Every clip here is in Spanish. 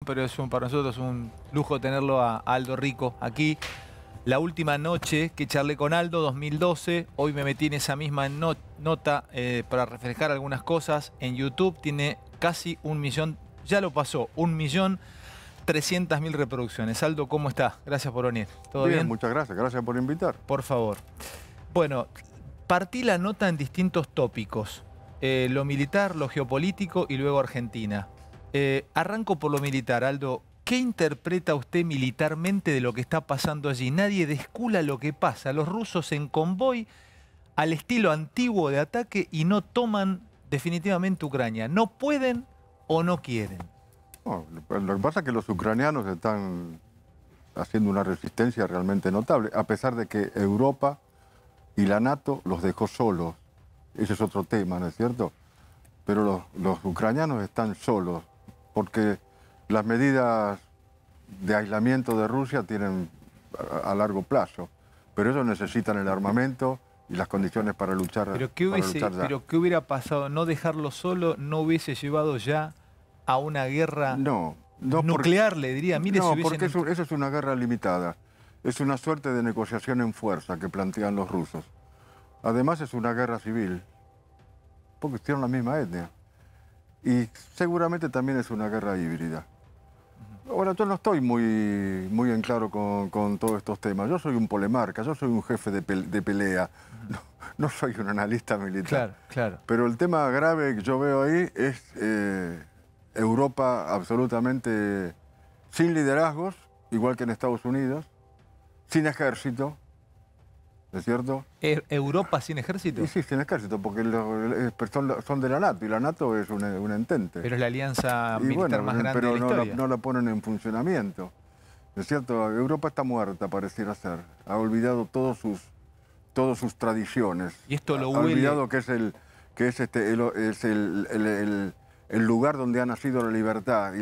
pero para nosotros es un lujo tenerlo a Aldo Rico aquí. La última noche que charlé con Aldo, 2012, hoy me metí en esa misma nota para refrescar algunas cosas. En YouTube tiene casi 1 millón, ya lo pasó, 1.300.000 reproducciones. Aldo, ¿cómo está? Gracias por venir. ¿Todo bien? Muchas gracias. Gracias por invitar. Por favor. Bueno, partí la nota en distintos tópicos. Lo militar, lo geopolítico y luego Argentina. Arranco por lo militar, Aldo. ¿Qué interpreta usted militarmente de lo que está pasando allí? Nadie descula lo que pasa. Los rusos en convoy al estilo antiguo de ataque y no toman definitivamente Ucrania. ¿No pueden o no quieren? No, lo que pasa es que los ucranianos están haciendo una resistencia realmente notable, a pesar de que Europa y la NATO los dejó solos. Ese es otro tema, ¿no es cierto? Pero los ucranianos están solos, porque las medidas de aislamiento de Rusia tienen a largo plazo, pero ellos necesitan el armamento y las condiciones para luchar. ¿Pero qué hubiera pasado? ¿No dejarlo solo no hubiese llevado ya a una guerra nuclear, le diría? Mire, no, si porque eso es una guerra limitada. Es una suerte de negociación en fuerza que plantean los rusos. Además es una guerra civil, porque tienen la misma etnia. Y seguramente también es una guerra híbrida. Ahora, yo no estoy muy en claro con todos estos temas. Yo soy un polemarca, yo soy un jefe de pelea, no soy un analista militar. Claro, claro. Pero el tema grave que yo veo ahí es Europa absolutamente sin liderazgos, igual que en Estados Unidos, sin ejército, ¿no es cierto? ¿Europa sin ejército? Sí, sin ejército, porque son de la NATO, y la NATO es un entente. Pero es la alianza militar más grande de la historia. No la ponen en funcionamiento, ¿no es cierto? Europa está muerta, pareciera ser. Ha olvidado todas sus tradiciones. Y esto lo ha olvidado que es el lugar donde ha nacido la libertad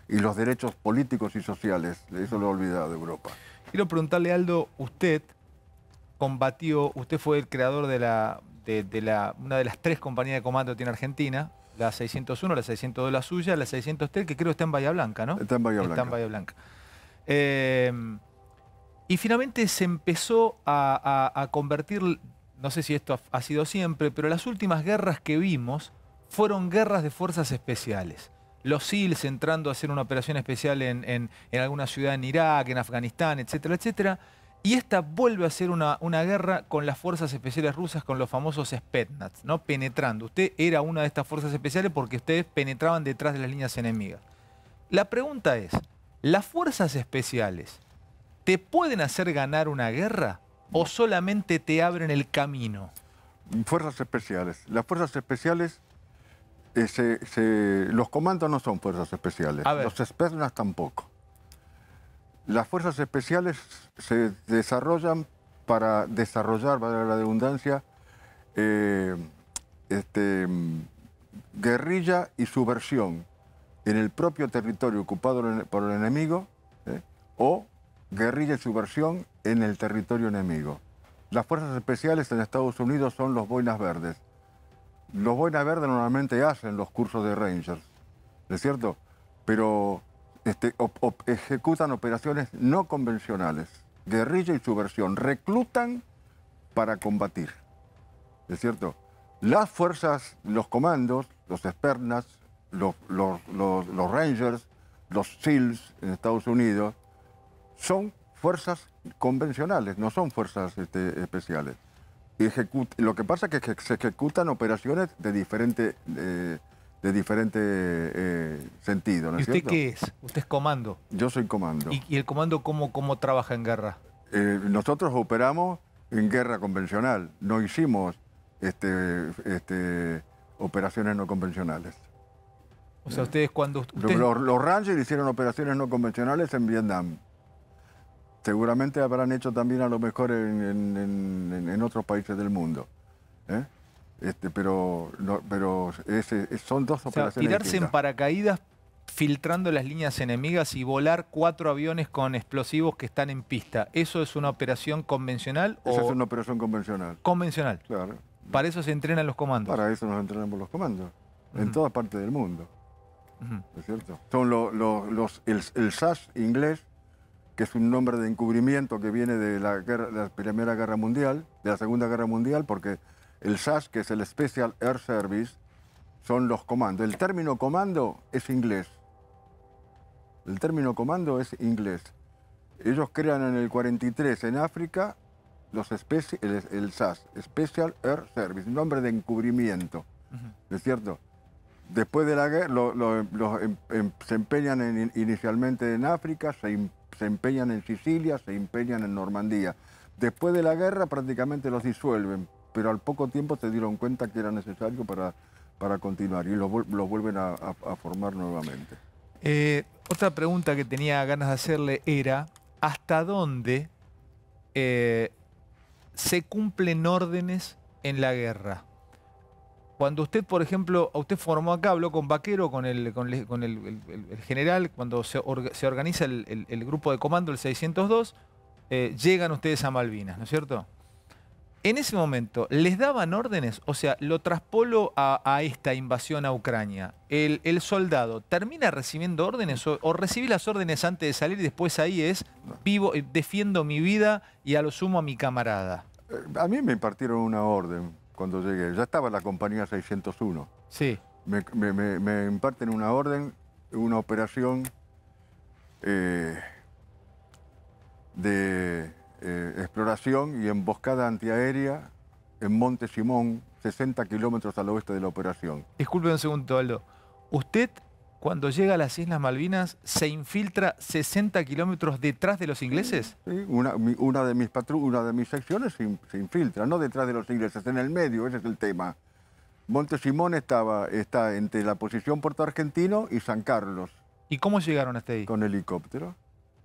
y los derechos políticos y sociales. Eso lo ha olvidado Europa. Quiero preguntarle, Aldo, usted fue el creador de una de las 3 compañías de comando que tiene Argentina, la 601, la 602 la suya, la 603, que creo que está en Bahía Blanca, ¿no? Está en Bahía Blanca. Está en Bahía Blanca. Y finalmente se empezó a convertir, no sé si esto ha sido siempre, pero las últimas guerras que vimos fueron guerras de fuerzas especiales. Los SEALs entrando a hacer una operación especial en alguna ciudad en Irak, en Afganistán, etcétera, etcétera. Y esta vuelve a ser una guerra con las fuerzas especiales rusas, con los famosos Spetsnaz, ¿no? Penetrando. Usted era una de estas fuerzas especiales porque ustedes penetraban detrás de las líneas enemigas. La pregunta es, ¿las fuerzas especiales te pueden hacer ganar una guerra o solamente te abren el camino? Fuerzas especiales. Las fuerzas especiales... los comandos no son fuerzas especiales, los Spetsnaz tampoco. Las fuerzas especiales se desarrollan para desarrollar, valga la redundancia, guerrilla y subversión en el propio territorio ocupado por el enemigo, o guerrilla y subversión en el territorio enemigo. Las fuerzas especiales en Estados Unidos son los boinas verdes. Los boinas verdes normalmente hacen los cursos de Rangers, ¿no es cierto? Pero ejecutan operaciones no convencionales, guerrilla y subversión, reclutan para combatir, ¿no es cierto? Las fuerzas, los comandos, los Spetsnaz, los Rangers, los SEALs en Estados Unidos, son fuerzas convencionales, no son fuerzas especiales. Lo que pasa es que se ejecutan operaciones de diferente sentido, ¿no es cierto? ¿Y usted qué es? ¿Usted es comando? Yo soy comando. ¿Y el comando cómo trabaja en guerra? Nosotros operamos en guerra convencional, no hicimos operaciones no convencionales. O sea, ustedes cuando... Los Rangers hicieron operaciones no convencionales en Vietnam. Seguramente habrán hecho también a lo mejor en otros países del mundo. Pero son dos operaciones tirarse distintas. en paracaídas filtrando las líneas enemigas y volar 4 aviones con explosivos que están en pista. ¿Eso es una operación convencional? Esa es una operación convencional. Convencional. Claro. ¿Para eso se entrenan los comandos? Para eso nos entrenamos los comandos. En todas partes del mundo. Ujú. ¿no es cierto? Son el SAS inglés, que es un nombre de encubrimiento que viene de la Primera Guerra Mundial, de la Segunda Guerra Mundial, porque el SAS, que es el Special Air Service, son los comandos. El término comando es inglés. El término comando es inglés. Ellos crean en el 43 en África el SAS, Special Air Service, nombre de encubrimiento, ¿no es cierto? Después de la guerra, se empeñan inicialmente en África, se empeñan en Sicilia, se empeñan en Normandía. Después de la guerra prácticamente los disuelven, pero al poco tiempo se dieron cuenta que era necesario para continuar y los vuelven a formar nuevamente. Otra pregunta que tenía ganas de hacerle era, ¿hasta dónde se cumplen órdenes en la guerra? Cuando usted, por ejemplo, usted formó acá, habló con Baquero, con el general, cuando se organiza el grupo de comando, el 602, llegan ustedes a Malvinas, ¿no es cierto? En ese momento, ¿les daban órdenes? O sea, lo traspolo a esta invasión a Ucrania. ¿El soldado termina recibiendo órdenes o recibí las órdenes antes de salir y después ahí es vivo, defiendo mi vida y a lo sumo a mi camarada? A mí me impartieron una orden cuando llegué. Ya estaba la compañía 601. Sí. Me imparten una orden, una operación de exploración y emboscada antiaérea en Monte Simón, 60 kilómetros al oeste de la operación. Disculpe un segundo, Aldo. ¿Usted, cuando llega a las Islas Malvinas, se infiltra 60 kilómetros detrás de los ingleses? Sí, una de mis secciones se infiltra, no detrás de los ingleses, en el medio, ese es el tema. Monte Simón está entre la posición Puerto Argentino y San Carlos. ¿Y cómo llegaron hasta ahí? Con helicóptero.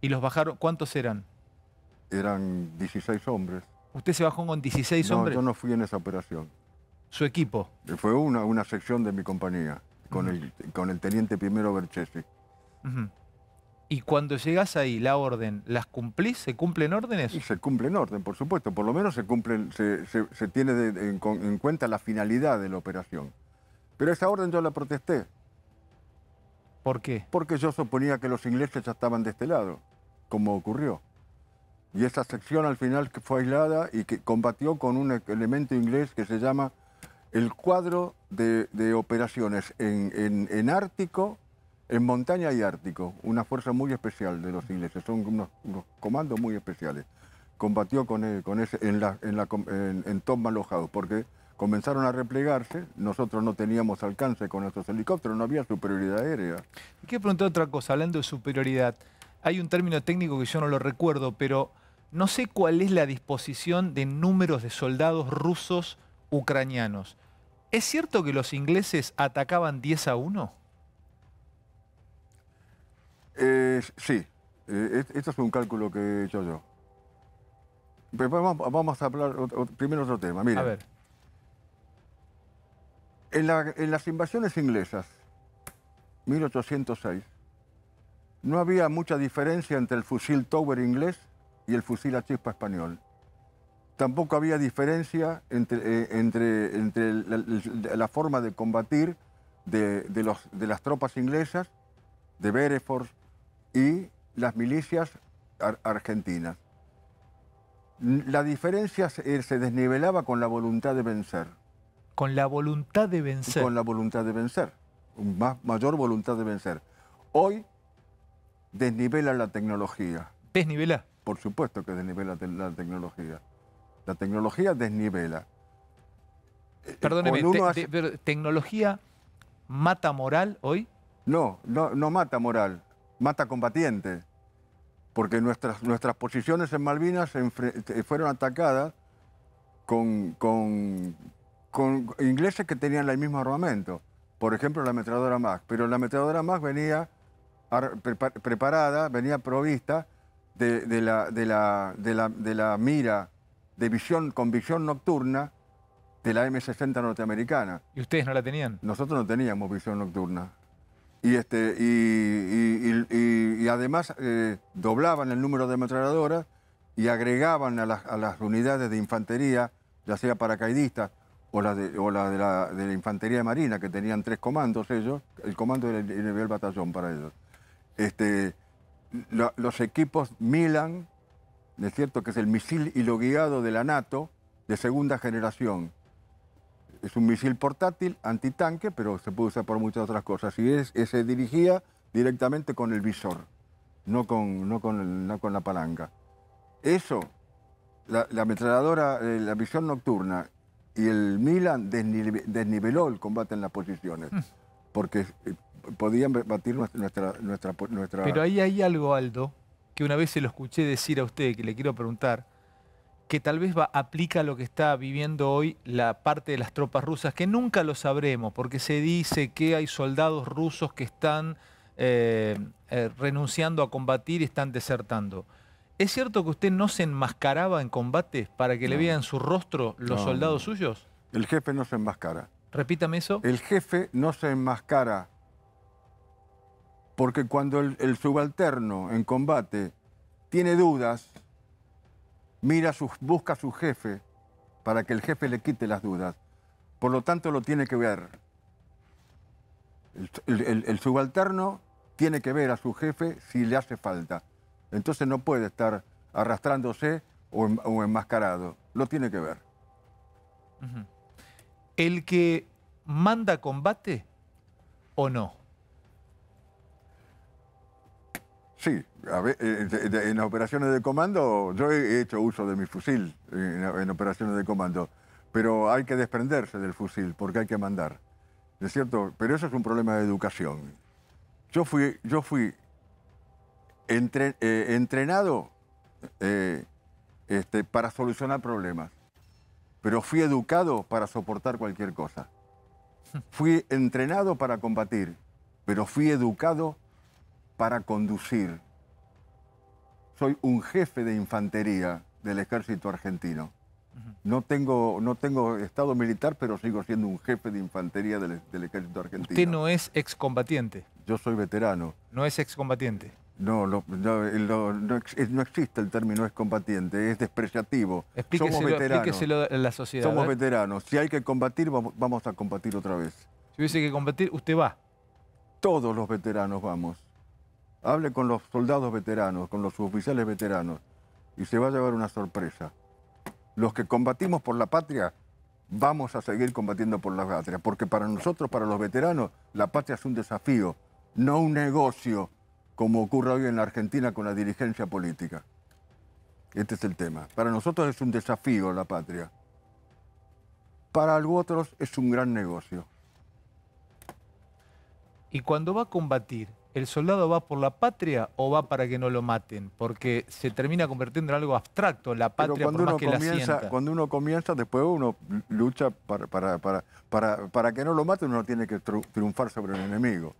¿Y los bajaron? ¿Cuántos eran? Eran 16 hombres. ¿Usted se bajó con 16 hombres? No, yo no fui en esa operación. ¿Su equipo? Fue una sección de mi compañía, con el teniente primero Berchesi. Y cuando llegás ahí, la orden, ¿las cumplís? ¿Se cumplen órdenes? Y se cumplen orden, por supuesto. Por lo menos se tiene en cuenta la finalidad de la operación. Pero esa orden yo la protesté. ¿Por qué? Porque yo suponía que los ingleses ya estaban de este lado, como ocurrió. Y esa sección al final que fue aislada y que combatió con un elemento inglés que se llama el cuadro de operaciones en Ártico, en montaña y Ártico, una fuerza muy especial de los ingleses, son unos comandos muy especiales. Combatió en Tom Mallow, porque comenzaron a replegarse, nosotros no teníamos alcance con nuestros helicópteros, no había superioridad aérea. Quiero preguntar otra cosa, hablando de superioridad. Hay un término técnico que yo no lo recuerdo, pero no sé cuál es la disposición de números de soldados rusos ucranianos. ¿Es cierto que los ingleses atacaban 10-1? Sí, esto es un cálculo que he hecho yo. Pero vamos a hablar primero otro tema. Mira, A ver. En las invasiones inglesas, 1806, no había mucha diferencia entre el fusil Tower inglés y el fusil a chispa español. Tampoco había diferencia entre la forma de combatir de las tropas inglesas, de Hereford, y las milicias argentinas. La diferencia se desnivelaba con la voluntad de vencer. Con la voluntad de vencer. Con la voluntad de vencer, mayor voluntad de vencer. Hoy desnivela la tecnología. ¿Desnivela? Por supuesto que desnivela la tecnología. La tecnología desnivela. Perdóneme, ¿tecnología mata moral hoy? No mata moral, mata combatiente. Porque nuestras posiciones en Malvinas fueron atacadas con ingleses que tenían el mismo armamento. Por ejemplo, la ametralladora MAG. Pero la ametralladora MAG venía preparada, venía provista de la mira con visión nocturna de la M60 norteamericana. ¿Y ustedes no la tenían? Nosotros no teníamos visión nocturna. Y además doblaban el número de ametralladoras y agregaban a las unidades de infantería, ya sea paracaidistas o de la Infantería Marina, que tenían 3 comandos ellos, el comando era el batallón para ellos. Los equipos Milan, ¿es cierto?, que es el misil hilo-guiado de la NATO de segunda generación. Es un misil portátil, antitanque, pero se puede usar por muchas otras cosas. Y se dirigía directamente con el visor, no con la palanca. Eso, la ametralladora, la visión nocturna y el Milan desniveló el combate en las posiciones, porque podían batir nuestra... Pero ahí hay algo, Aldo, que una vez se lo escuché decir a usted, que le quiero preguntar, que tal vez aplica a lo que está viviendo hoy la parte de las tropas rusas, que nunca lo sabremos, porque se dice que hay soldados rusos que están renunciando a combatir y están desertando. ¿Es cierto que usted no se enmascaraba en combate para que le vean su rostro los soldados suyos? El jefe no se enmascara. Repítame eso. El jefe no se enmascara porque cuando el subalterno en combate tiene dudas, busca a su jefe para que el jefe le quite las dudas. Por lo tanto, lo tiene que ver. El subalterno tiene que ver a su jefe si le hace falta. Entonces no puede estar arrastrándose o enmascarado. Lo tiene que ver. ¿El que manda combate o no? Sí, en las operaciones de comando yo he hecho uso de mi fusil en operaciones de comando, pero hay que desprenderse del fusil porque hay que mandar, ¿es cierto? Pero eso es un problema de educación. Yo fui entrenado para solucionar problemas, pero fui educado para soportar cualquier cosa. Fui entrenado para combatir, pero fui educado para conducir. Soy un jefe de infantería del ejército argentino. No tengo estado militar, pero sigo siendo un jefe de infantería del ejército argentino. ¿Usted no es excombatiente? Yo soy veterano. ¿No es excombatiente? No existe el término excombatiente, es despreciativo. Somos veteranos. Explíqueselo a la sociedad. Somos veteranos. Si hay que combatir, vamos a combatir otra vez. Si hubiese que combatir, usted va. Todos los veteranos vamos. Hable con los soldados veteranos, con los suboficiales veteranos, y se va a llevar una sorpresa. Los que combatimos por la patria, vamos a seguir combatiendo por la patria, porque para nosotros, para los veteranos, la patria es un desafío, no un negocio, como ocurre hoy en la Argentina con la dirigencia política. Este es el tema. Para nosotros es un desafío la patria. Para otros es un gran negocio. Y cuando va a combatir, ¿el soldado va por la patria o va para que no lo maten? Porque se termina convirtiendo en algo abstracto, la patria, por más que la sienta. Cuando uno comienza, después uno lucha para que no lo maten, uno tiene que triunfar sobre el enemigo.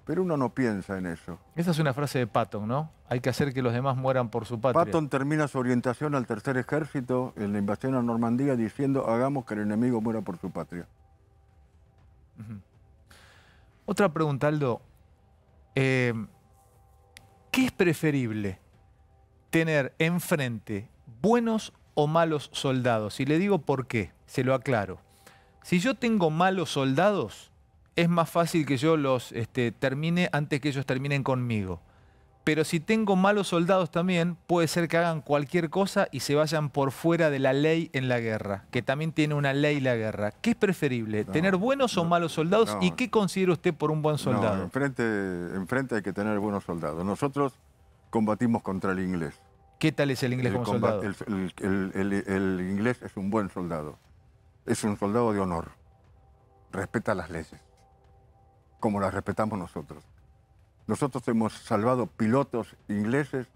Pero uno no piensa en eso. Esa es una frase de Patton, ¿no? Hay que hacer que los demás mueran por su patria. Patton termina su orientación al tercer ejército en la invasión a Normandía diciendo: hagamos que el enemigo muera por su patria. Otra pregunta, Aldo. ¿Qué es preferible? ¿Tener enfrente buenos o malos soldados? Y le digo por qué, se lo aclaro. Si yo tengo malos soldados, es más fácil que yo los termine antes que ellos terminen conmigo. Pero si tengo malos soldados también, puede ser que hagan cualquier cosa y se vayan por fuera de la ley en la guerra, que también tiene una ley la guerra. ¿Qué es preferible? ¿Tener buenos o malos soldados? ¿Y qué considera usted por un buen soldado? Enfrente hay que tener buenos soldados. Nosotros combatimos contra el inglés. ¿Qué tal es el inglés como soldado? El inglés es un buen soldado. Es un soldado de honor. Respeta las leyes, como las respetamos nosotros. Nosotros hemos salvado pilotos ingleses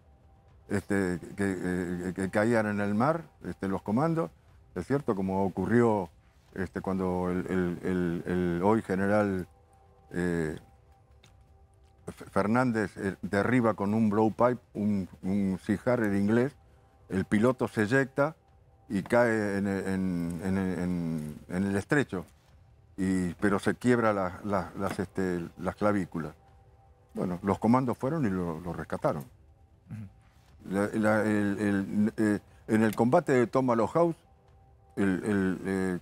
que caían en el mar, los comandos, es cierto, como ocurrió cuando el hoy general Fernández derriba con un blowpipe un Sea Harrier inglés, el piloto se eyecta y cae en el estrecho, pero se quiebra las clavículas. Bueno, los comandos fueron y lo rescataron. En el combate de Tomahawk House,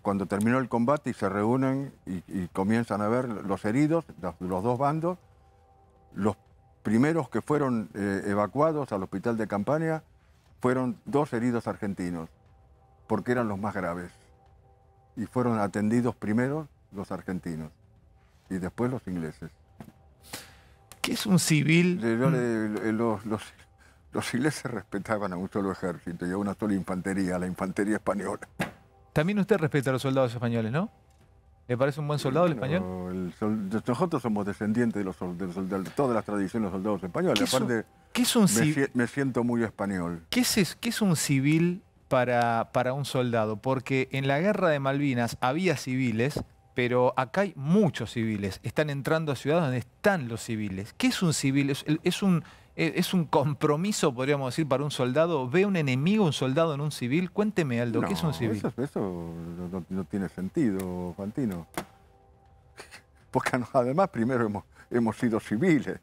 cuando terminó el combate y se reúnen y comienzan a ver los heridos, los dos bandos, los primeros que fueron evacuados al hospital de campaña fueron 2 heridos argentinos, porque eran los más graves. Y fueron atendidos primero los argentinos y después los ingleses. ¿Qué es un civil? Los ingleses respetaban a un solo ejército y a una sola infantería, la infantería española. También usted respeta a los soldados españoles, ¿no? ¿Le parece un buen soldado el español? Nosotros somos descendientes de todas las tradiciones de los soldados españoles. Aparte, ¿qué es un civil? Me siento muy español. ¿Qué es un civil para un soldado? Porque en la guerra de Malvinas había civiles, pero acá hay muchos civiles. Están entrando a ciudades donde están los civiles. ¿Qué es un civil? ¿Es un compromiso, podríamos decir, para un soldado? ¿Ve un enemigo, un soldado en un civil? Cuénteme, Aldo, ¿qué es un civil? Eso no tiene sentido, Fantino. Porque además primero hemos sido civiles.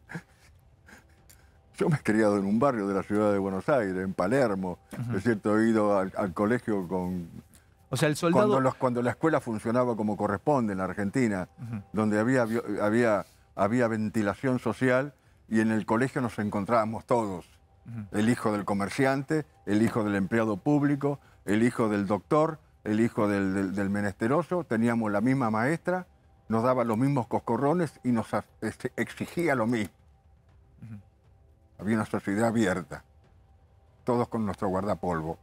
Yo me he criado en un barrio de la ciudad de Buenos Aires, en Palermo. Es cierto, he ido al colegio con... O sea, el soldado... Cuando la escuela funcionaba como corresponde en la Argentina, donde había ventilación social, y en el colegio nos encontrábamos todos. El hijo del comerciante, el hijo del empleado público, el hijo del doctor, el hijo del menesteroso. Teníamos la misma maestra, nos daba los mismos coscorrones y nos exigía lo mismo. Había una sociedad abierta, todos con nuestro guardapolvo.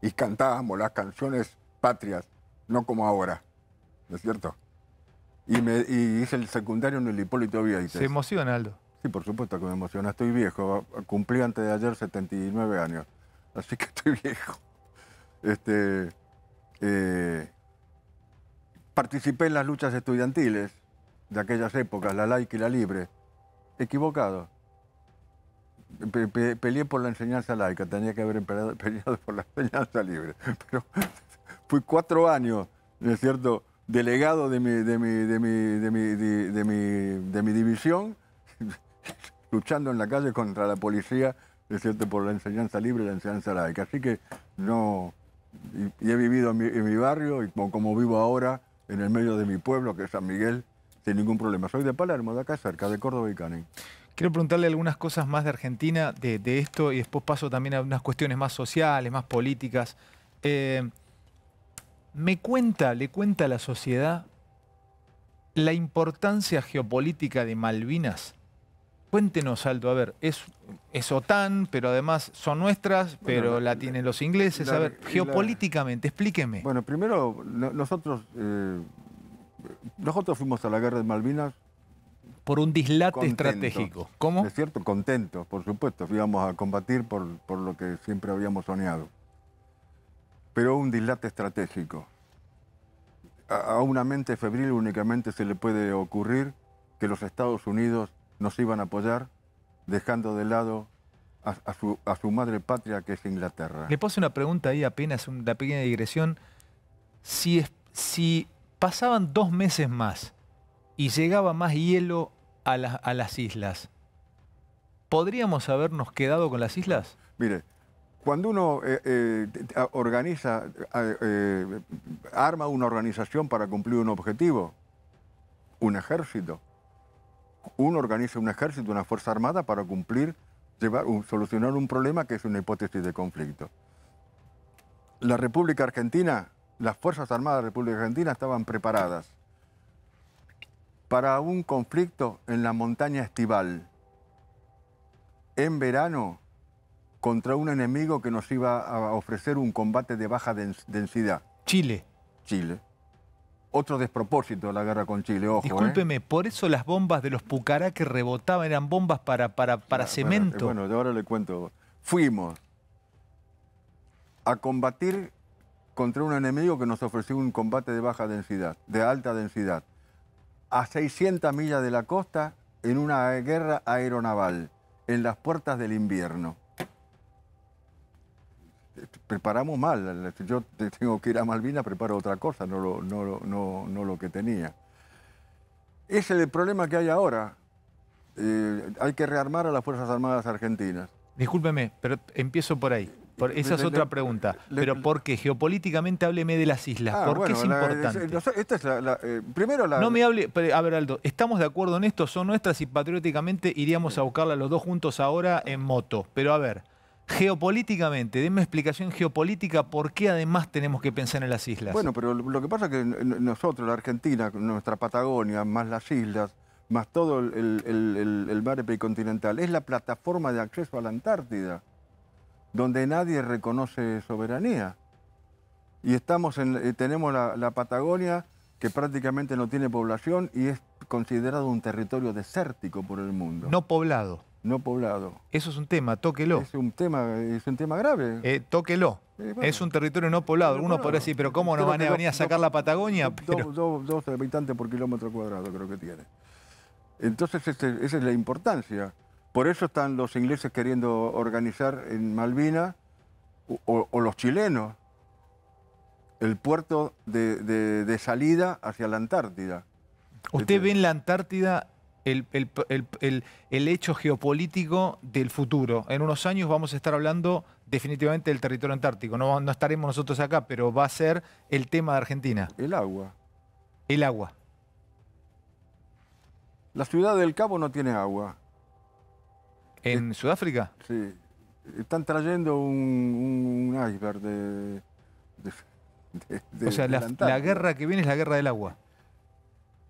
Y cantábamos las canciones patrias, no como ahora, ¿no es cierto? Y hice el secundario en el Hipólito Vieites. ¿Se emociona, Aldo? Sí, por supuesto que me emociona. Estoy viejo. Cumplí antes de ayer 79 años. Así que estoy viejo. Participé en las luchas estudiantiles de aquellas épocas, la laica y la libre. Equivocado. Peleé por la enseñanza laica. Tenía que haber peleado por la enseñanza libre. Pero fui 4 años, ¿no es cierto?, delegado de mi división, luchando en la calle contra la policía, es cierto, por la enseñanza libre y la enseñanza laica. Así que no... Y he vivido en mi barrio, y como vivo ahora, en el medio de mi pueblo, que es San Miguel, sin ningún problema. Soy de Palermo, de acá cerca, de Córdoba y Canning. Quiero preguntarle algunas cosas más de Argentina, de esto, y después paso también a unas cuestiones más sociales, más políticas. Le cuenta a la sociedad la importancia geopolítica de Malvinas. Cuéntenos, Aldo, a ver, es OTAN, pero además son nuestras, pero la tienen los ingleses. A ver, geopolíticamente, explíqueme. Bueno, primero, nosotros fuimos a la guerra de Malvinas por un dislate estratégico. ¿Cómo? Es cierto, contentos, por supuesto. Íbamos a combatir por lo que siempre habíamos soñado. Pero un dislate estratégico. A una mente febril únicamente se le puede ocurrir que los Estados Unidos nos iban a apoyar, dejando de lado a su madre patria, que es Inglaterra. Le paso una pregunta ahí, apenas una pequeña digresión. Si pasaban 2 meses más y llegaba más hielo a las islas, ¿podríamos habernos quedado con las islas? Mire, cuando uno arma una organización para cumplir un objetivo, un ejército, uno organiza un ejército, una fuerza armada para solucionar un problema que es una hipótesis de conflicto. La República Argentina, las Fuerzas Armadas de la República Argentina estaban preparadas para un conflicto en la montaña estival, en verano, contra un enemigo que nos iba a ofrecer un combate de baja densidad. Chile. Otro despropósito de la guerra con Chile, ojo. Discúlpeme, por eso las bombas de los Pucará que rebotaban eran bombas para cemento. Bueno, yo ahora le cuento. Fuimos a combatir contra un enemigo que nos ofreció un combate de baja densidad, de alta densidad, a 600 millas de la costa, en una guerra aeronaval, en las puertas del invierno. Preparamos mal. Si yo tengo que ir a Malvinas, preparo otra cosa, no lo que tenía. Ese es el problema que hay ahora. Hay que rearmar a las Fuerzas Armadas argentinas. Discúlpeme, pero empiezo por ahí. Esa es otra pregunta. Pero ¿por qué? Geopolíticamente hábleme de las islas. ¿Por qué es importante? Esta es primero No me hable... A ver, Aldo, ¿estamos de acuerdo en esto? Son nuestras y patrióticamente iríamos a buscarlas los dos juntos ahora en moto. Pero a ver, geopolíticamente, denme explicación geopolítica por qué además tenemos que pensar en las islas. Bueno, pero lo que pasa es que nosotros, la Argentina, nuestra Patagonia, más las islas, más todo el mar epicontinental, es la plataforma de acceso a la Antártida, donde nadie reconoce soberanía. Y tenemos la Patagonia, que prácticamente no tiene población y es considerado un territorio desértico por el mundo. No poblado. No poblado. Eso es un tema, tóquelo. Es un tema grave. Tóquelo. Bueno, es un territorio no poblado. Algunos podrán decir, pero ¿cómo no van a venir a sacar la Patagonia? Dos habitantes por kilómetro cuadrado creo que tiene. Entonces esa es la importancia. Por eso están los ingleses queriendo organizar en Malvinas, o los chilenos, el puerto de salida hacia la Antártida. ¿Usted ve en la Antártida el hecho geopolítico del futuro? En unos años vamos a estar hablando definitivamente del territorio antártico. No estaremos nosotros acá, pero va a ser el tema de Argentina. El agua. El agua. La ciudad del Cabo no tiene agua. ¿En Sudáfrica? Sí. Están trayendo un iceberg o sea, la guerra que viene es la guerra del agua.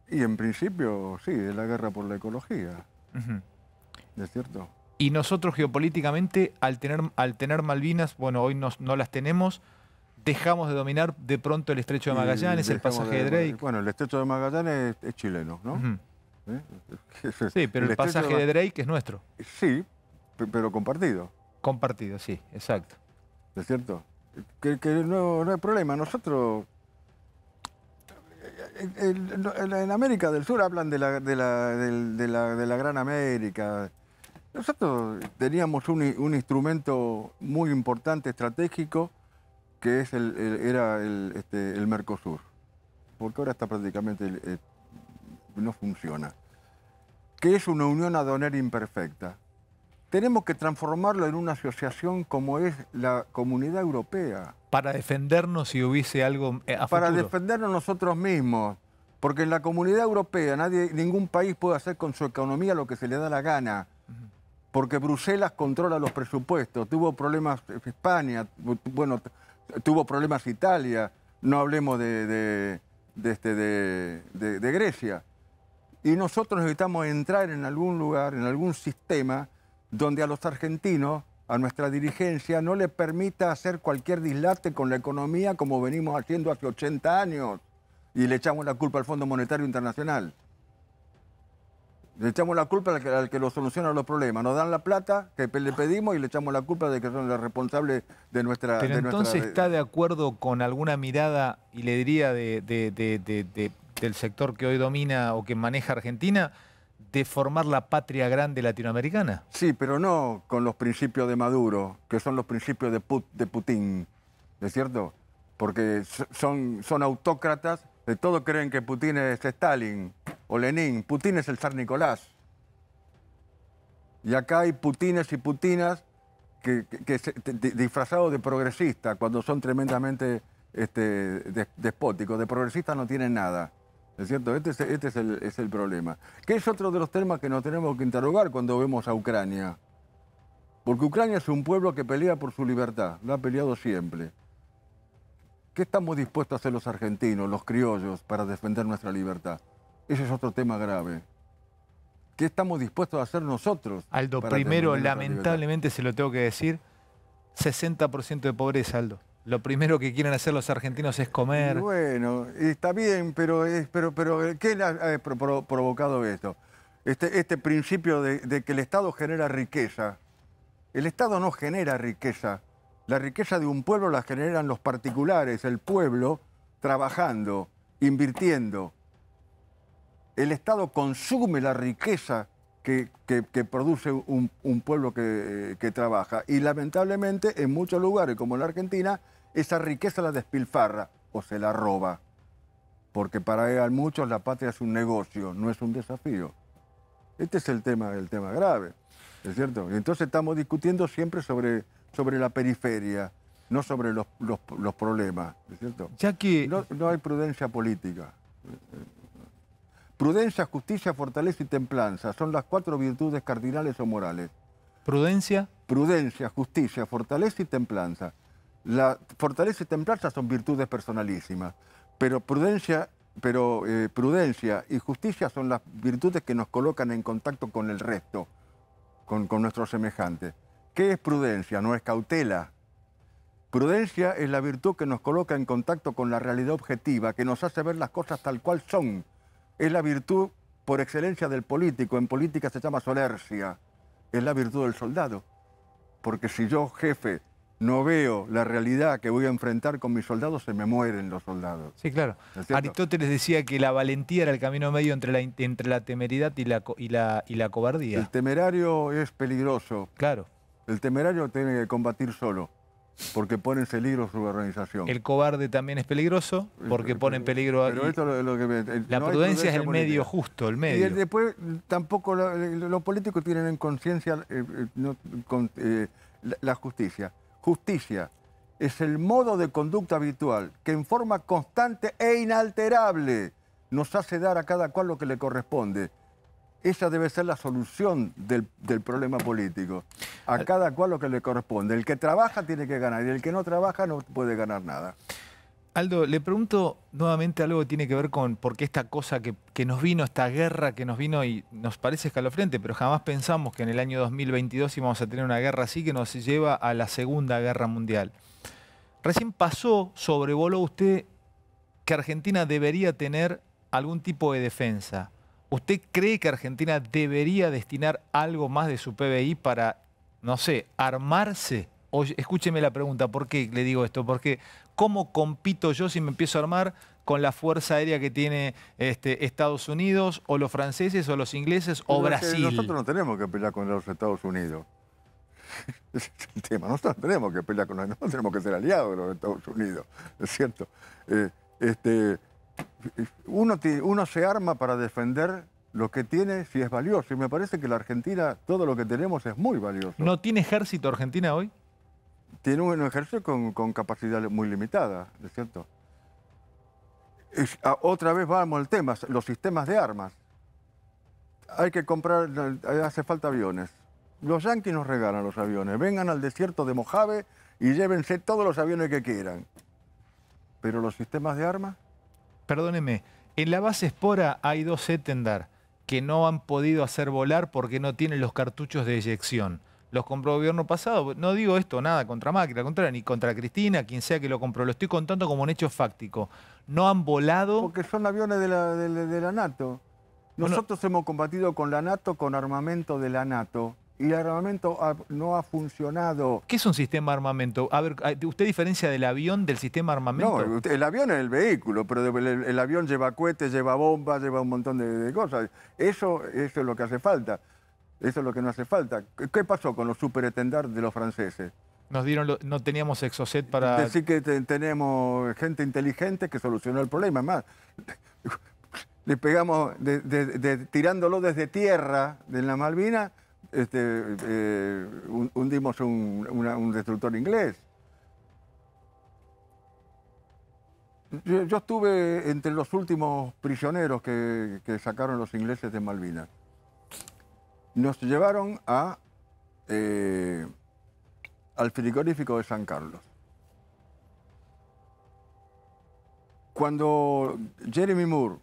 Y en principio, sí, es la guerra por la ecología. ¿Es cierto? Y nosotros geopolíticamente, al tener Malvinas, bueno, hoy no las tenemos, dejamos de dominar de pronto el Estrecho de Magallanes, el pasaje de Drake. Bueno, el Estrecho de Magallanes es chileno, ¿no? Sí, pero el pasaje de Drake es nuestro. Sí, pero compartido. Compartido, sí, exacto. ¿Es cierto? Que no hay problema. Nosotros, en América del Sur hablan de la Gran América. Nosotros teníamos un instrumento muy importante, estratégico, que era el Mercosur. Porque ahora está prácticamente... no funciona. Que es una unión aduanera imperfecta. Tenemos que transformarlo en una asociación como es la Comunidad Europea. Para defendernos si hubiese algo a Para futuro. defendernos nosotros mismos. Porque en la Comunidad Europea ningún país puede hacer con su economía lo que se le da la gana. Porque Bruselas controla los presupuestos. Tuvo problemas España, bueno, tuvo problemas Italia. No hablemos de Grecia. Y nosotros necesitamos entrar en algún lugar, en algún sistema, donde a los argentinos, a nuestra dirigencia, no le permita hacer cualquier dislate con la economía como venimos haciendo hace 80 años. Y le echamos la culpa al Fondo Monetario Internacional. Le echamos la culpa al que lo soluciona los problemas. Nos dan la plata que le pedimos y le echamos la culpa de que son los responsables de nuestra... Pero entonces ¿está de acuerdo con alguna mirada, y le diría del sector que hoy domina o que maneja Argentina, de formar la patria grande latinoamericana? Sí, pero no con los principios de Maduro, que son los principios de Putin, ¿es cierto? Porque son autócratas, de todo creen que Putin es Stalin o Lenin. Putin es el zar Nicolás. Y acá hay putines y putinas disfrazados de progresistas, cuando son tremendamente despóticos. De progresistas no tienen nada. ¿Es cierto? Este es el problema. Que es otro de los temas que nos tenemos que interrogar cuando vemos a Ucrania. Porque Ucrania es un pueblo que pelea por su libertad, lo ha peleado siempre. ¿Qué estamos dispuestos a hacer los argentinos, los criollos, para defender nuestra libertad? Ese es otro tema grave. ¿Qué estamos dispuestos a hacer nosotros? Aldo, primero, lamentablemente se lo tengo que decir, 60% de pobreza, Aldo. Lo primero que quieren hacer los argentinos es comer. Y bueno, está bien, pero ¿qué ha provocado esto? Este principio de que el Estado genera riqueza. El Estado no genera riqueza. La riqueza de un pueblo la generan los particulares, el pueblo trabajando, invirtiendo. El Estado consume la riqueza que produce un pueblo que trabaja. Y lamentablemente en muchos lugares, como en la Argentina, esa riqueza la despilfarra o se la roba. Porque para muchos la patria es un negocio, no es un desafío. Este es el tema grave, ¿es cierto? Y entonces estamos discutiendo siempre sobre sobre la periferia, no sobre los problemas, ¿no es cierto? Ya que... No hay prudencia política. Prudencia, justicia, fortaleza y templanza son las 4 virtudes cardinales o morales. ¿Prudencia? Prudencia, justicia, fortaleza y templanza. La fortaleza y templanza son virtudes personalísimas, pero prudencia y justicia son las virtudes que nos colocan en contacto con el resto, con nuestros semejantes. ¿Qué es prudencia? No es cautela. Prudencia es la virtud que nos coloca en contacto con la realidad objetiva, que nos hace ver las cosas tal cual son. Es la virtud por excelencia del político. En política se llama solercia. Es la virtud del soldado. Porque si yo, jefe, no veo la realidad que voy a enfrentar con mis soldados, se me mueren los soldados. Sí, claro. Aristóteles decía que la valentía era el camino medio entre la temeridad y la cobardía. El temerario es peligroso. Claro. El temerario tiene que combatir solo, porque pone en peligro su organización. El cobarde también es peligroso, porque pone en peligro... Pero esto es lo que la prudencia es el medio justo, el medio. Y después tampoco los políticos tienen en conciencia la justicia. Justicia es el modo de conducta habitual que en forma constante e inalterable nos hace dar a cada cual lo que le corresponde. Esa debe ser la solución del problema político. A cada cual lo que le corresponde. El que trabaja tiene que ganar y el que no trabaja no puede ganar nada. Aldo, le pregunto nuevamente algo que tiene que ver con por qué esta cosa que nos vino, esta guerra que nos vino y nos parece escalofriante, pero jamás pensamos que en el año 2022 íbamos a tener una guerra así que nos lleva a la Segunda Guerra Mundial. Recién sobrevoló usted que Argentina debería tener algún tipo de defensa. ¿Usted cree que Argentina debería destinar algo más de su PBI para, no sé, armarse? O, escúcheme la pregunta, ¿por qué le digo esto? Porque ¿cómo compito yo si me empiezo a armar con la fuerza aérea que tiene Estados Unidos, o los franceses, o los ingleses, o Brasil? Nosotros no tenemos que pelear con los Estados Unidos. Ese es el tema. Nosotros no tenemos que pelear con nosotros, tenemos que ser aliados de los Estados Unidos, ¿es cierto? Uno se arma para defender lo que tiene si es valioso. Y me parece que la Argentina, todo lo que tenemos es muy valioso. ¿No tiene ejército Argentina hoy? Tiene un ejército con capacidad muy limitada, ¿es cierto? Otra vez vamos al tema, los sistemas de armas. Hay que comprar, hace falta aviones. Los yanquis nos regalan los aviones. Vengan al desierto de Mojave y llévense todos los aviones que quieran. Pero los sistemas de armas... Perdóneme, en la base Espora hay 2 Etendard que no han podido hacer volar porque no tienen los cartuchos de eyección. Los compró el gobierno pasado. No digo esto nada contra Macri, al contrario, ni contra Cristina, quien sea que lo compró. Lo estoy contando como un hecho fáctico. No han volado... Porque son aviones de la NATO. Nosotros hemos combatido con la NATO, con armamento de la NATO. Y el armamento no ha funcionado. ¿Qué es un sistema de armamento? A ver, ¿usted diferencia del avión del sistema de armamento? No, el avión es el vehículo, pero el avión lleva cohetes, lleva bombas, lleva un montón de cosas. Eso es lo que hace falta. Eso es lo que no hace falta. ¿Qué pasó con los superetendards de los franceses? Nos dieron no teníamos Exocet para... Decir que tenemos gente inteligente que solucionó el problema. Más, le pegamos tirándolo desde tierra, de la Malvinas, hundimos un destructor inglés. Yo estuve entre los últimos prisioneros que sacaron los ingleses de Malvinas. Nos llevaron al frigorífico de San Carlos. Cuando Jeremy Moore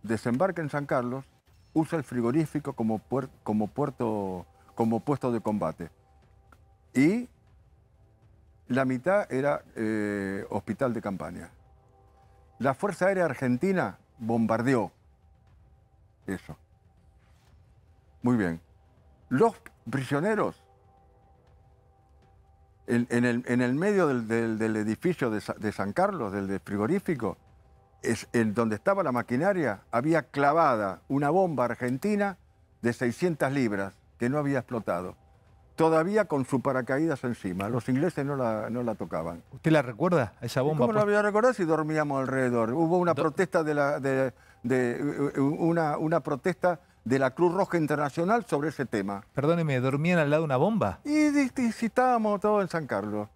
desembarca en San Carlos, usa el frigorífico como puesto de combate. Y la mitad era hospital de campaña. La Fuerza Aérea Argentina bombardeó eso. Muy bien. Los prisioneros, en el medio del edificio de San Carlos, del frigorífico, en donde estaba la maquinaria, había clavada una bomba argentina de 600 libras que no había explotado. Todavía con su paracaídas encima. Los ingleses no la tocaban. ¿Usted la recuerda, esa bomba? ¿Cómo la voy a recordar si dormíamos alrededor? Hubo una protesta una protesta de la Cruz Roja Internacional sobre ese tema. Perdóneme, ¿dormían al lado de una bomba? Y si estábamos todos en San Carlos.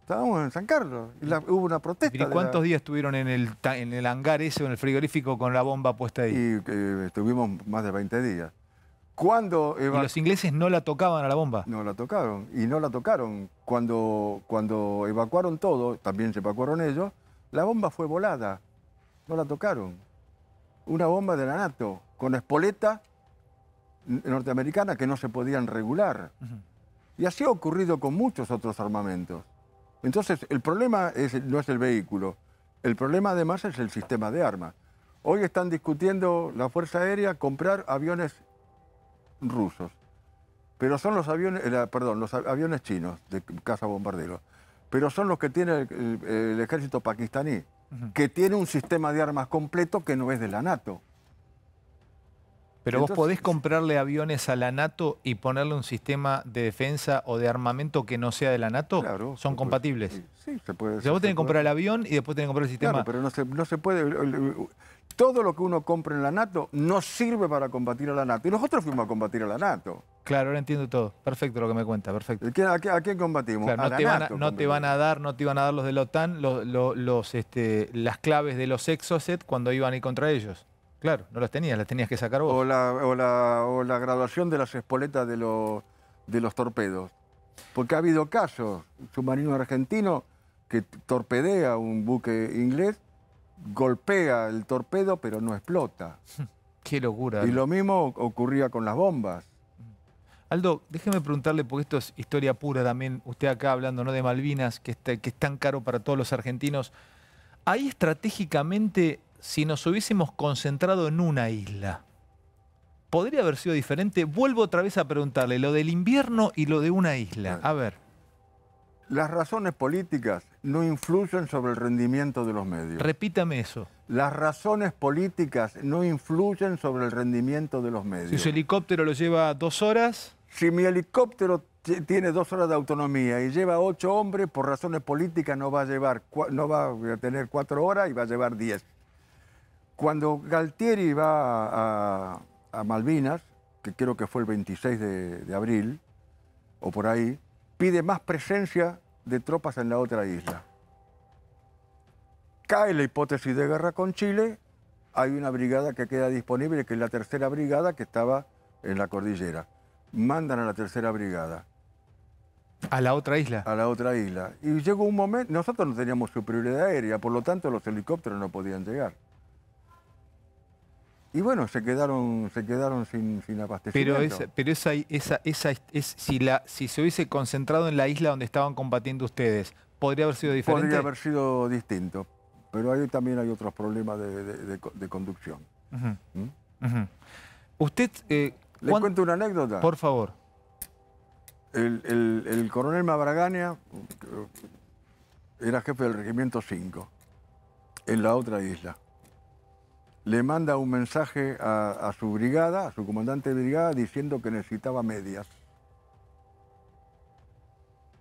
Estábamos en San Carlos y hubo una protesta. ¿Y cuántos días estuvieron en el hangar ese o en el frigorífico con la bomba puesta ahí? Y estuvimos más de 20 días. Cuando ¿Y los ingleses no la tocaban a la bomba? No la tocaron, y no la tocaron. Cuando evacuaron todo, también se evacuaron ellos, la bomba fue volada. No la tocaron. Una bomba de la NATO, con espoleta norteamericana que no se podían regular. Y así ha ocurrido con muchos otros armamentos. Entonces, el problema no es el vehículo. El problema además es el sistema de armas. Hoy están discutiendo la Fuerza Aérea comprar aviones rusos. Pero son los aviones chinos de caza bombarderos. Pero son los que tiene el ejército pakistaní, que tiene un sistema de armas completo que no es de la NATO. Pero entonces, vos podés comprarle aviones a la NATO y ponerle un sistema de defensa o de armamento que no sea de la NATO. Claro, ¿son compatibles? Sí, se puede. O sea, vos tenés que comprar el avión y después tenés que comprar el sistema. Claro, pero no se puede. Todo lo que uno compra en la NATO no sirve para combatir a la NATO. Y nosotros fuimos a combatir a la NATO. Claro, ahora entiendo todo. Perfecto lo que me cuenta, perfecto. ¿A quién combatimos? Claro, a no te van a dar los de la OTAN las claves de los Exocet cuando iban a ir contra ellos. Claro, no las tenías que sacar vos. O la graduación de las espoletas de los torpedos. Porque ha habido casos, submarino argentino que torpedea un buque inglés, golpea el torpedo pero no explota. Qué locura. Y lo mismo ocurría con las bombas. Aldo, déjeme preguntarle, porque esto es historia pura también, usted acá hablando, ¿no?, de Malvinas, que es tan caro para todos los argentinos. Ahí estratégicamente, si nos hubiésemos concentrado en una isla, ¿podría haber sido diferente? Vuelvo otra vez a preguntarle, lo del invierno y lo de una isla. A ver. Las razones políticas no influyen sobre el rendimiento de los medios. Repítame eso. Las razones políticas no influyen sobre el rendimiento de los medios. Si su helicóptero lo lleva 2 horas... Si mi helicóptero tiene 2 horas de autonomía y lleva 8 hombres, por razones políticas no va a tener 4 horas y va a llevar 10. Cuando Galtieri va a Malvinas, que creo que fue el 26 de abril, o por ahí, pide más presencia de tropas en la otra isla. Cae la hipótesis de guerra con Chile, hay una brigada que queda disponible, que es la 3ª brigada que estaba en la cordillera. Mandan a la 3ª brigada. ¿A la otra isla? A la otra isla. Y llegó un momento, nosotros no teníamos superioridad aérea, por lo tanto los helicópteros no podían llegar. Y bueno, se quedaron sin abastecimiento. Pero si se hubiese concentrado en la isla donde estaban combatiendo ustedes, ¿podría haber sido diferente? Podría haber sido distinto, pero ahí también hay otros problemas de conducción. Usted... ¿Le cuento una anécdota? Por favor. El coronel Mabragaña era jefe del regimiento 5, en la otra isla. Le manda un mensaje a su brigada, a su comandante de brigada, diciendo que necesitaba medias.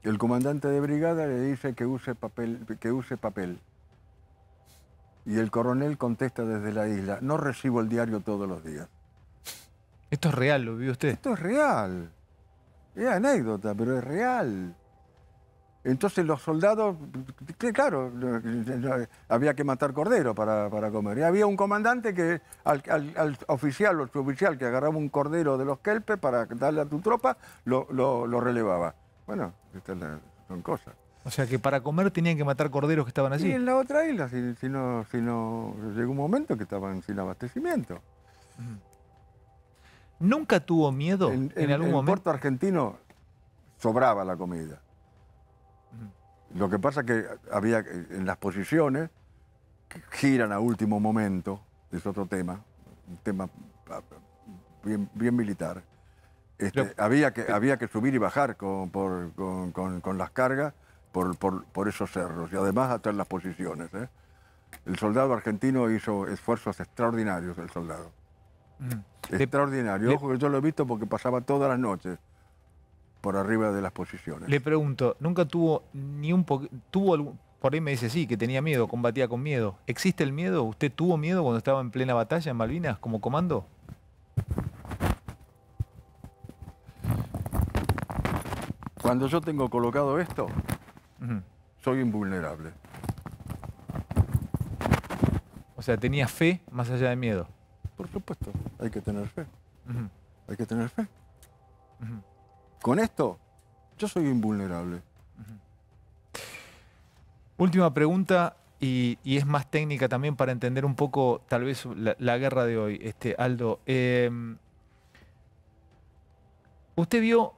El comandante de brigada le dice que use papel. Y el coronel contesta desde la isla: no recibo el diario todos los días. ¿Esto es real, lo vio usted? Esto es real. Es anécdota, pero es real. Entonces los soldados, claro, había que matar cordero para comer. Y había un comandante que al oficial o suboficial que agarraba un cordero de los kelpes para darle a tu tropa, lo relevaba. Bueno, estas son cosas. O sea que para comer tenían que matar corderos que estaban allí. Y en la otra isla, si no, llegó un momento que estaban sin abastecimiento. ¿Nunca tuvo miedo en algún momento? En Puerto Argentino sobraba la comida. Lo que pasa es que había en las posiciones que giran a último momento, es otro tema, un tema bien militar. Había que subir y bajar con las cargas por esos cerros y además hasta en las posiciones. El soldado argentino hizo esfuerzos extraordinarios, el soldado. Extraordinario. Ojo que yo lo he visto porque pasaba todas las noches por arriba de las posiciones. Le pregunto, ¿nunca tuvo ni un poco... Por ahí me dice sí, que tenía miedo, combatía con miedo. ¿Existe el miedo? ¿Usted tuvo miedo cuando estaba en plena batalla en Malvinas como comando? Cuando yo tengo colocado esto, Ujú. soy invulnerable. O sea, tenía fe más allá de miedo. Por supuesto, hay que tener fe. Ujú. Hay que tener fe. Ujú. Con esto, yo soy invulnerable. Última pregunta, y es más técnica también para entender un poco tal vez la guerra de hoy, Aldo. Usted vio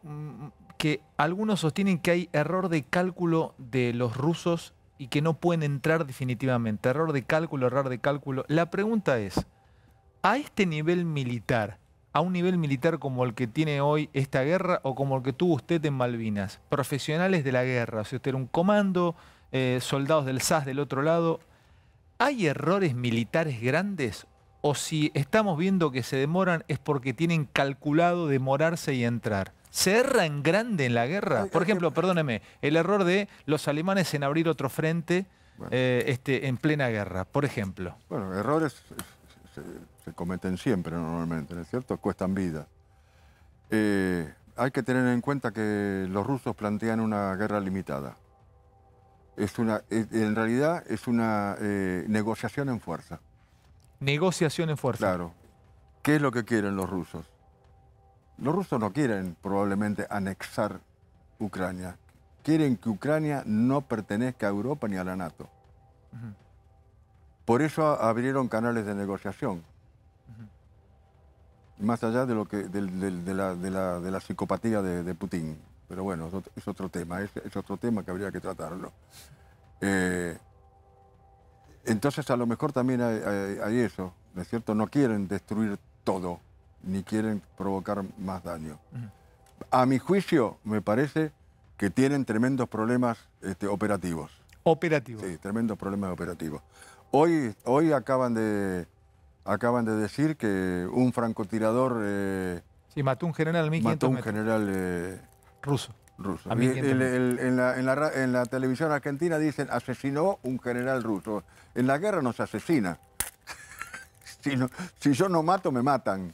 que algunos sostienen que hay error de cálculo de los rusos y que no pueden entrar definitivamente. Error de cálculo, error de cálculo. La pregunta es, a este nivel militar, a un nivel militar como el que tiene hoy esta guerra o como el que tuvo usted en Malvinas, profesionales de la guerra, si usted era un comando, soldados del SAS del otro lado, ¿hay errores militares grandes? O si estamos viendo que se demoran es porque tienen calculado demorarse y entrar. ¿Se erra en grande en la guerra? Por ejemplo, perdóneme, el error de los alemanes en abrir otro frente Bueno. en plena guerra, por ejemplo. Bueno, errores se cometen siempre normalmente, ¿no es cierto? Cuestan vida. Hay que tener en cuenta que los rusos plantean una guerra limitada. En realidad es una negociación en fuerza. Negociación en fuerza. Claro. ¿Qué es lo que quieren los rusos? Los rusos no quieren probablemente anexar Ucrania. Quieren que Ucrania no pertenezca a Europa ni a la NATO. Ujú. Por eso abrieron canales de negociación. Más allá de, de la psicopatía de Putin. Pero bueno, es otro tema, es otro tema que habría que tratarlo. Entonces a lo mejor también hay eso, ¿no es cierto? No quieren destruir todo, ni quieren provocar más daño. A mi juicio, me parece que tienen tremendos problemas operativos. Operativos. Sí, tremendos problemas operativos. Hoy acaban de decir que un francotirador Sí, mató un general a 1500 mató a un metros. general Ruso. ruso. A 1500 En la televisión argentina dicen asesinó un general ruso. En la guerra no se asesina. Si yo no mato, me matan.